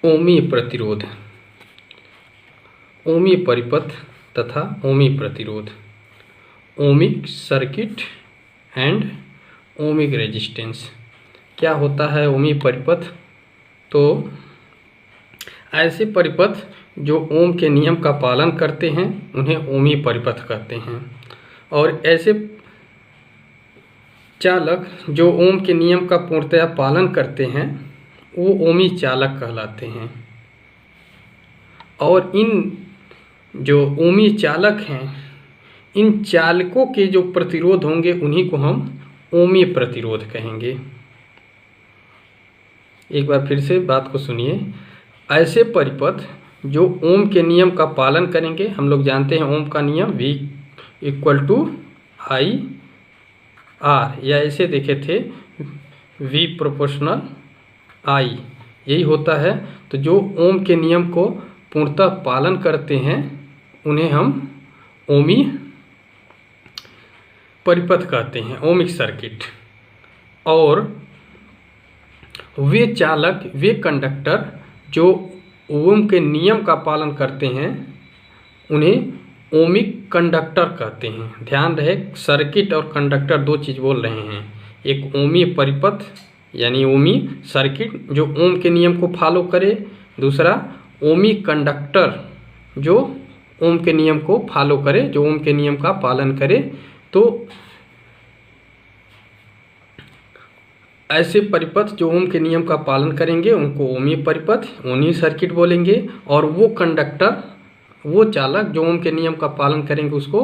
ओमीय प्रतिरोध, ओमीय परिपथ तथा ओमीय प्रतिरोध, ohmic circuit and ohmic resistance. क्या होता है ओमीय परिपथ? तो ऐसे परिपथ जो ओम के नियम का पालन करते हैं उन्हें ओमीय परिपथ कहते हैं, और ऐसे चालक जो ओम के नियम का पूर्णतया पालन करते हैं वो ओमीय चालक कहलाते हैं। और इन जो ओमीय चालक हैं, इन चालकों के जो प्रतिरोध होंगे उन्हीं को हम ओमीय प्रतिरोध कहेंगे। एक बार फिर से बात को सुनिए। ऐसे परिपथ जो ओम के नियम का पालन करेंगे, हम लोग जानते हैं ओम का नियम V = I R, या ऐसे देखे थे V प्रोपोर्शनल I, यही होता है। तो जो ओम के नियम को पूर्णतः पालन करते हैं उन्हें हम ओमीय परिपथ कहते हैं, ओमिक सर्किट। और वे चालक, वे कंडक्टर जो ओम के नियम का पालन करते हैं उन्हें ओमिक कंडक्टर कहते हैं। ध्यान रहे, सर्किट और कंडक्टर दो चीज़ बोल रहे हैं। एक ओमीय परिपथ यानी ओमीय सर्किट जो ओम के नियम को फॉलो करे, दूसरा ओमीय कंडक्टर जो ओम के नियम को फॉलो करे, जो ओम के नियम का पालन करे। तो ऐसे परिपथ जो ओम के नियम का पालन करेंगे उनको ओमीय परिपथ, ओमीय सर्किट बोलेंगे, और वो कंडक्टर, वो चालक जो ओम के नियम का पालन करेंगे उसको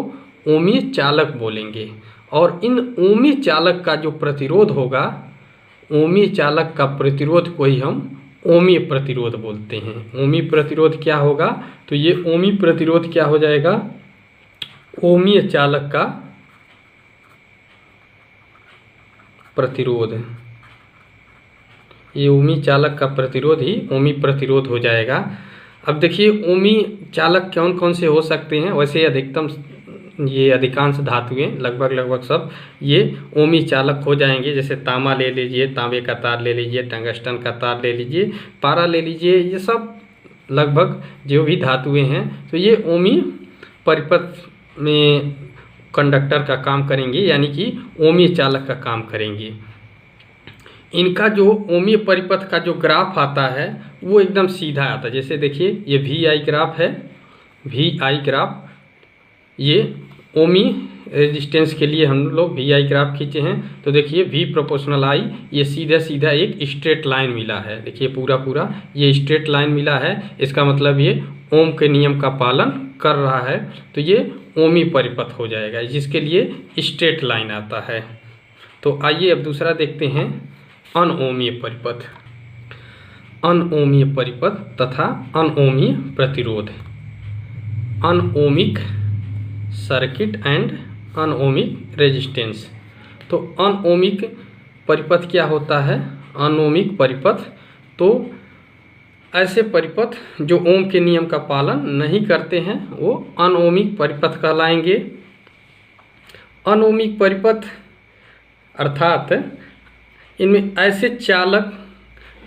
ओमीय चालक बोलेंगे। और इन ओमीय चालक का जो प्रतिरोध होगा, ओमीय चालक का प्रतिरोध को ही हम ओमीय प्रतिरोध बोलते हैं। ओमीय प्रतिरोध क्या होगा? तो ये ओमीय प्रतिरोध क्या हो जाएगा? ओमीय चालक का प्रतिरोध। ये ओमीय चालक का प्रतिरोध ही ओमीय प्रतिरोध हो जाएगा। अब देखिए ओमीय चालक कौन कौन से हो सकते हैं। वैसे अधिकतम ये अधिकांश धातुएं लगभग सब ये ओमीय चालक हो जाएंगे। जैसे तांबा ले लीजिए, तांबे का तार ले लीजिए, टंगस्टन का तार ले लीजिए, पारा ले लीजिए, ये सब लगभग जो भी धातुएं हैं तो ये ओमीय परिपथ में कंडक्टर का काम करेंगे, यानी कि ओमीय चालक का काम करेंगे। इनका जो ओमीय परिपथ का जो ग्राफ आता है वो एकदम सीधा आता है। जैसे देखिए ये VI ग्राफ है, VI ग्राफ, ये ओमीय रेजिस्टेंस के लिए हम लोग VI ग्राफ खींचे हैं। तो देखिए V प्रोपोर्शनल I, ये सीधा सीधा एक स्ट्रेट लाइन मिला है। देखिए पूरा ये स्ट्रेट लाइन मिला है, इसका मतलब ये ओम के नियम का पालन कर रहा है। तो ये ओमीय परिपथ हो जाएगा जिसके लिए स्ट्रेट लाइन आता है। तो आइए अब दूसरा देखते हैं, अनओमीय परिपथ। अनओमीय परिपथ तथा अनओमीय प्रतिरोध, अनओमिक सर्किट एंड अनओमिक रेजिस्टेंस। तो अनओमिक परिपथ क्या होता है? अनओमिक परिपथ तो ऐसे परिपथ जो ओम के नियम का पालन नहीं करते हैं वो अनओमिक परिपथ कहलाएंगे। अनओमिक परिपथ अर्थात इनमें ऐसे चालक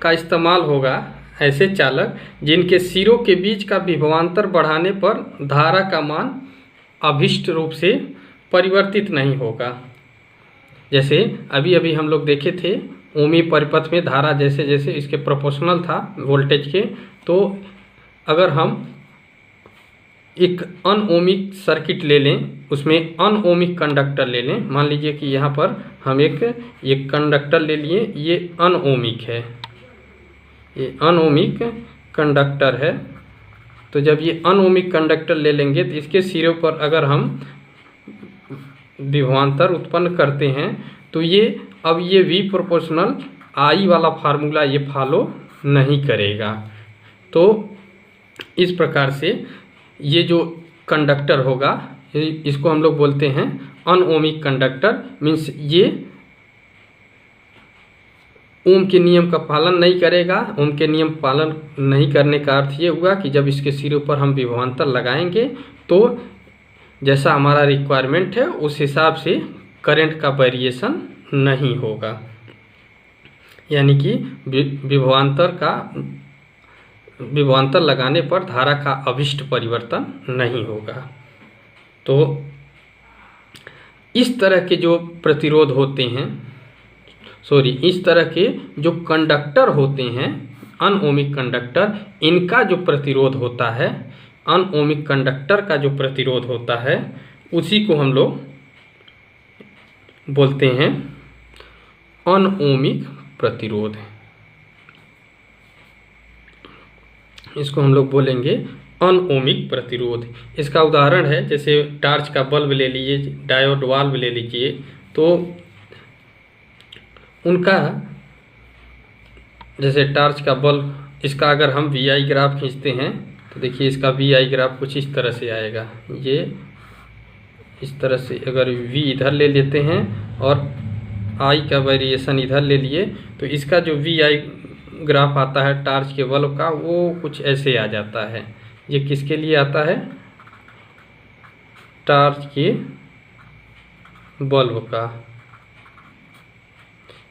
का इस्तेमाल होगा, ऐसे चालक जिनके सिरों के बीच का विभवांतर बढ़ाने पर धारा का मान अभिष्ट रूप से परिवर्तित नहीं होगा। जैसे अभी हम लोग देखे थे ओमीय परिपथ में धारा जैसे जैसे इसके प्रोपोर्शनल था वोल्टेज के, तो अगर हम एक अनओमिक सर्किट ले लें, उसमें अनओमिक कंडक्टर ले लें, मान लीजिए कि यहाँ पर हम एक कंडक्टर ले लिए, ये अनओमिक है, ये अनओमिक कंडक्टर है। तो जब ये अनओमिक कंडक्टर ले लेंगे तो इसके सिरों पर अगर हम विभवांतर उत्पन्न करते हैं तो ये अब ये V प्रोपोर्शनल I वाला फार्मूला ये फॉलो नहीं करेगा। तो इस प्रकार से ये जो कंडक्टर होगा इसको हम लोग बोलते हैं अनओमिक कंडक्टर। मीन्स ये ओम के नियम का पालन नहीं करेगा। ओम के नियम पालन नहीं करने का अर्थ ये हुआ कि जब इसके सिरों पर हम विभवांतर लगाएंगे तो जैसा हमारा रिक्वायरमेंट है उस हिसाब से करंट का वेरिएशन नहीं होगा, यानी कि विभवांतर का विभवांतर लगाने पर धारा का अभिष्ट परिवर्तन नहीं होगा। तो इस तरह के जो प्रतिरोध होते हैं, इस तरह के जो कंडक्टर होते हैं अनओमिक कंडक्टर, इनका जो प्रतिरोध होता है, अनओमिक कंडक्टर का जो प्रतिरोध होता है, उसी को हम लोग बोलते हैं अनओमिक प्रतिरोध। इसको हम लोग बोलेंगे अनओमिक प्रतिरोध। इसका उदाहरण है जैसे टार्च का बल्ब ले लीजिए, डायोड वाल्व ले लीजिए, तो उनका जैसे टार्च का बल्ब, इसका अगर हम VI ग्राफ खींचते हैं तो देखिए इसका VI ग्राफ कुछ इस तरह से आएगा। ये इस तरह से अगर V इधर ले लेते हैं और I का वेरिएशन इधर ले लिए तो इसका जो VI ग्राफ आता है टार्च के बल्ब का, वो कुछ ऐसे आ जाता है। ये किसके लिए आता है? टार्च के बल्ब का।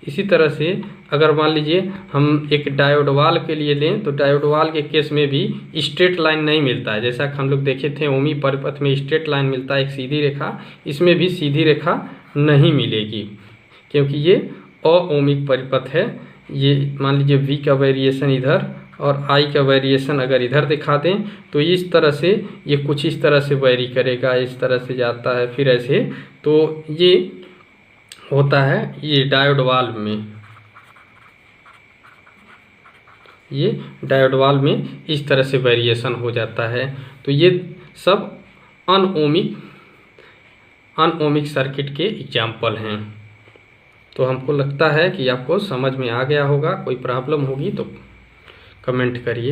इसी तरह से अगर मान लीजिए हम एक डायोड वाल के लिए लें तो डायोड वाल के केस में भी स्ट्रेट लाइन नहीं मिलता है। जैसा कि हम लोग देखे थे ओमी परिपथ में स्ट्रेट लाइन मिलता है, एक सीधी रेखा, इसमें भी सीधी रेखा नहीं मिलेगी क्योंकि ये अओमिक परिपथ है। ये मान लीजिए V का वेरिएशन इधर और I का वेरिएशन अगर इधर दिखा दें तो इस तरह से ये कुछ इस तरह से वेरी करेगा, इस तरह से जाता है, फिर ऐसे। तो ये होता है ये डायोड वाल्व में, ये डायोड वाल्व में इस तरह से वेरिएशन हो जाता है। तो ये सब अनओमिक सर्किट के एग्जाम्पल हैं। तो हमको लगता है कि आपको समझ में आ गया होगा। कोई प्रॉब्लम होगी तो कमेंट करिए।